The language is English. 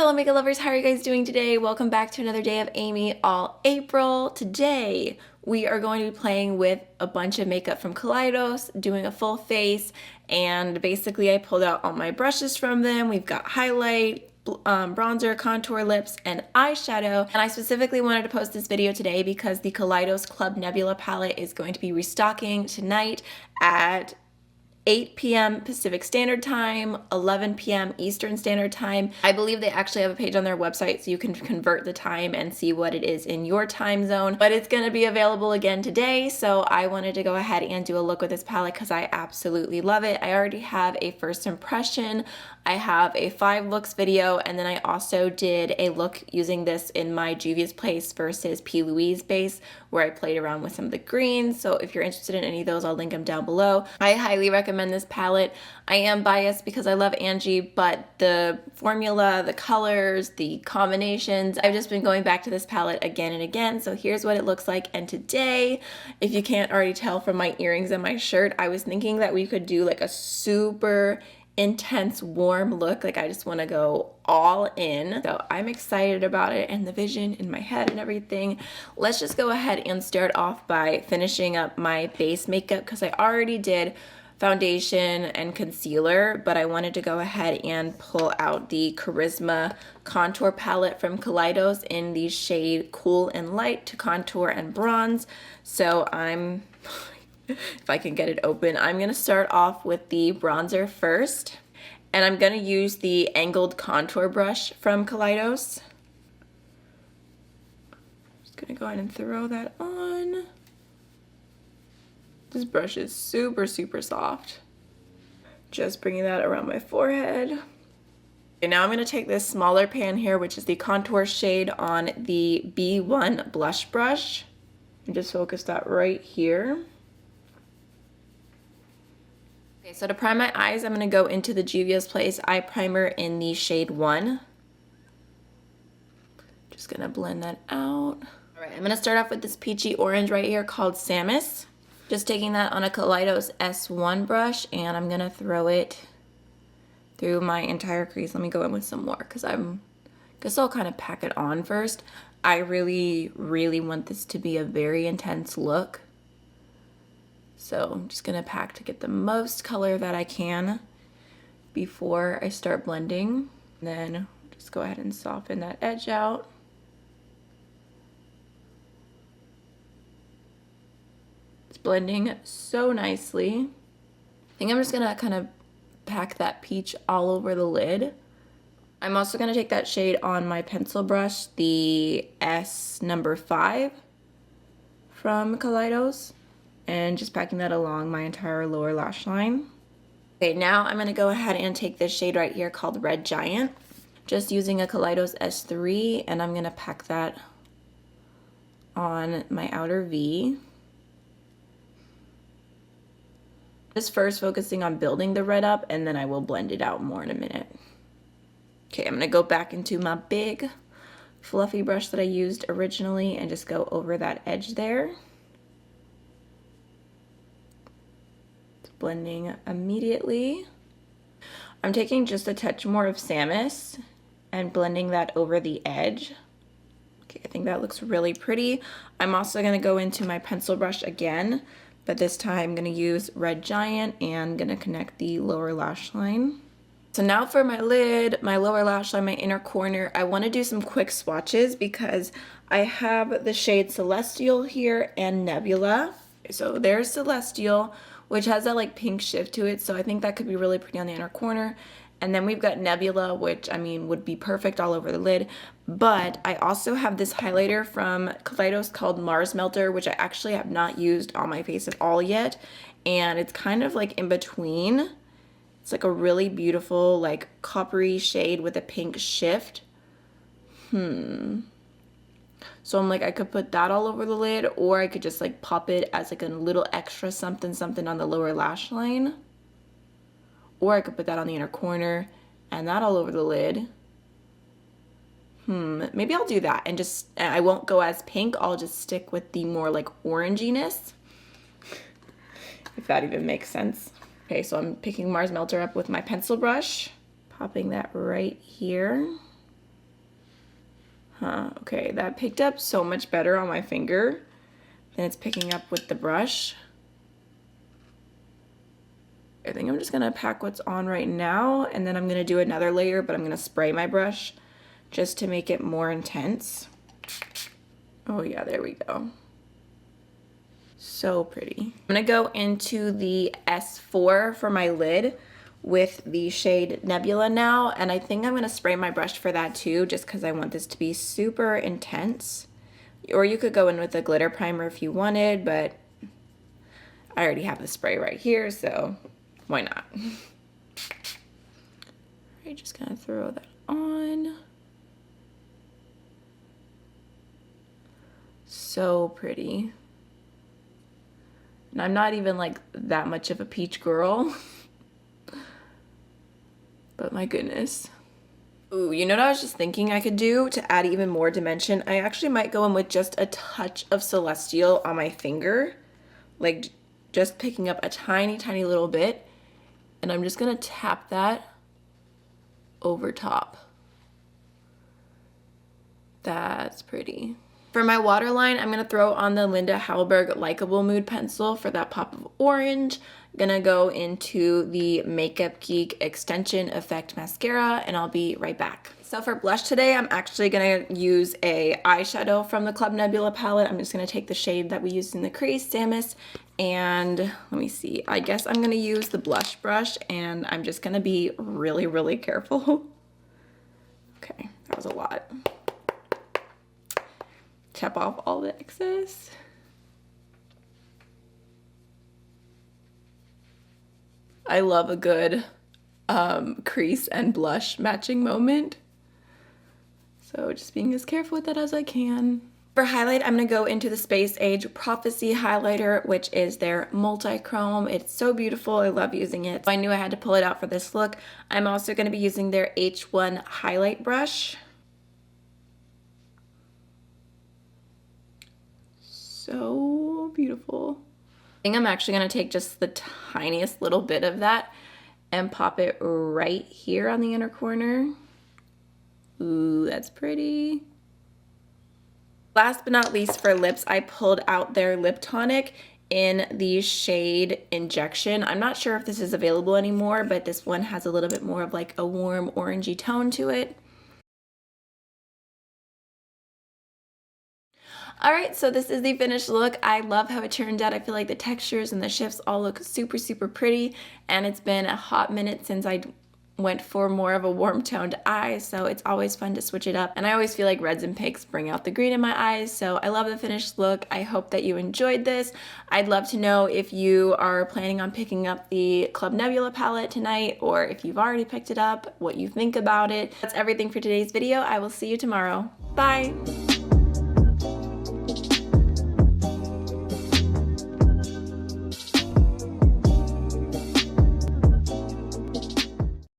fellow makeup lovers, how are you guys doing today? Welcome back to another day of Amy All April. Today we are going to be playing with a bunch of makeup from Kaleidos, doing a full face, and basically I pulled out all my brushes from them. We've got highlight, bronzer, contour, lips, and eyeshadow. And I specifically wanted to post this video today because the Kaleidos Club Nebula palette is going to be restocking tonight at 8 p.m. Pacific Standard Time, 11 p.m. Eastern Standard Time. I believe they actually have a page on their website so you can convert the time and see what it is in your time zone. But it's going to be available again today, so I wanted to go ahead and do a look with this palette because I absolutely love it. I already have a first impression. I have a 5 looks video, and then I also did a look using this in my Juvia's Place versus P. Louise base where I played around with some of the greens. So if you're interested in any of those, I'll link them down below. I highly recommend this palette. I am biased because I love Angie, but the formula, the colors, the combinations, I've just been going back to this palette again and again. So here's what it looks like. And today, if you can't already tell from my earrings and my shirt, I was thinking that we could do like a super intense warm look. Like I just want to go all in. So I'm excited about it and the vision in my head and everything. Let's just go ahead and start off by finishing up my base makeup because I already did foundation and concealer, but I wanted to go ahead and pull out the Charisma contour palette from Kaleidos in the shade Cool and Light to contour and bronze. So if I can get it open, I'm going to start off with the bronzer first, and I'm going to use the angled contour brush from Kaleidos. Just going to go ahead and throw that on. This brush is super, super soft. Just bringing that around my forehead. Okay, now I'm going to take this smaller pan here, which is the contour shade on the B1 blush brush, and just focus that right here. Okay, so to prime my eyes, I'm going to go into the Juvia's Place eye primer in the shade 1. Just going to blend that out. All right, I'm going to start off with this peachy orange right here called Samus. Just taking that on a Kaleidos S1 brush, and I'm going to throw it through my entire crease. Let me go in with some more because guess I'll kind of pack it on first. I really, really want this to be a very intense look. So I'm just going to pack to get the most color that I can before I start blending. And then just go ahead and soften that edge out. It's blending so nicely. I think I'm just going to kind of pack that peach all over the lid. I'm also going to take that shade on my pencil brush, the S number 5 from Kaleidos, and just packing that along my entire lower lash line. Okay, now I'm going to go ahead and take this shade right here called Red Giant. Just using a Kaleidos S3, and I'm going to pack that on my outer V. Just first focusing on building the red up, and then I will blend it out more in a minute. Okay, I'm going to go back into my big fluffy brush that I used originally and just go over that edge there. Blending immediately. I'm taking just a touch more of Samus and blending that over the edge. Okay, I think that looks really pretty. I'm also going to go into my pencil brush again, but this time I'm going to use Red Giant and going to connect the lower lash line. So now for my lid, my lower lash line, my inner corner, I want to do some quick swatches because I have the shade Celestial here and Nebula. So there's Celestial, which has that like pink shift to it, so I think that could be really pretty on the inner corner. And then we've got Nebula, which I mean would be perfect all over the lid. But I also have this highlighter from Kaleidos called Mars Melter, which I actually have not used on my face at all yet. And it's kind of like in between. It's like a really beautiful like coppery shade with a pink shift. So I'm like, I could put that all over the lid, or I could just like pop it as like a little extra something something on the lower lash line. Or I could put that on the inner corner and that all over the lid. Maybe I'll do that and just, I won't go as pink, I'll just stick with the more like oranginess. If that even makes sense. Okay, so I'm picking Mars Melter up with my pencil brush, popping that right here. Okay, that picked up so much better on my finger than it's picking up with the brush. I think I'm just gonna pack what's on right now, and then I'm gonna do another layer, but I'm gonna spray my brush just to make it more intense. Oh yeah, there we go. So pretty. I'm gonna go into the S4 for my lid with the shade Nebula now, and I think I'm gonna spray my brush for that too, just because I want this to be super intense. Or you could go in with a glitter primer if you wanted, but I already have the spray right here, so why not? Alright, just gonna throw that on. So pretty. And I'm not even like that much of a peach girl. But my goodness. Ooh, you know what I was just thinking I could do to add even more dimension? I actually might go in with just a touch of Celestial on my finger. Like just picking up a tiny, tiny little bit. And I'm just gonna tap that over top. That's pretty. For my waterline, I'm gonna throw on the Linda Hallberg Likeable Mood Pencil for that pop of orange. Gonna go into the Makeup Geek Extension Effect Mascara, and I'll be right back. So for blush today, I'm actually gonna use a eyeshadow from the Club Nebula palette. I'm just gonna take the shade that we used in the crease, Samus, and let me see. I guess I'm gonna use the blush brush, and I'm just gonna be really, really careful. Okay, that was a lot. Tap off all the excess. I love a good crease and blush matching moment. So just being as careful with that as I can. For highlight, I'm gonna go into the Space Age Prophesy highlighter, which is their multi-chrome. It's so beautiful, I love using it. So I knew I had to pull it out for this look. I'm also gonna be using their H1 highlight brush. So beautiful. I think I'm actually gonna take just the tiniest little bit of that and pop it right here on the inner corner. Ooh, that's pretty. Last but not least for lips, I pulled out their lip tonic in the shade Injection. I'm not sure if this is available anymore, but this one has a little bit more of like a warm orangey tone to it. Alright, so this is the finished look. I love how it turned out. I feel like the textures and the shifts all look super, super pretty, and it's been a hot minute since I went for more of a warm toned eye, so it's always fun to switch it up. And I always feel like reds and pinks bring out the green in my eyes, so I love the finished look. I hope that you enjoyed this. I'd love to know if you are planning on picking up the Club Nebula palette tonight, or if you've already picked it up, what you think about it. That's everything for today's video. I will see you tomorrow. Bye!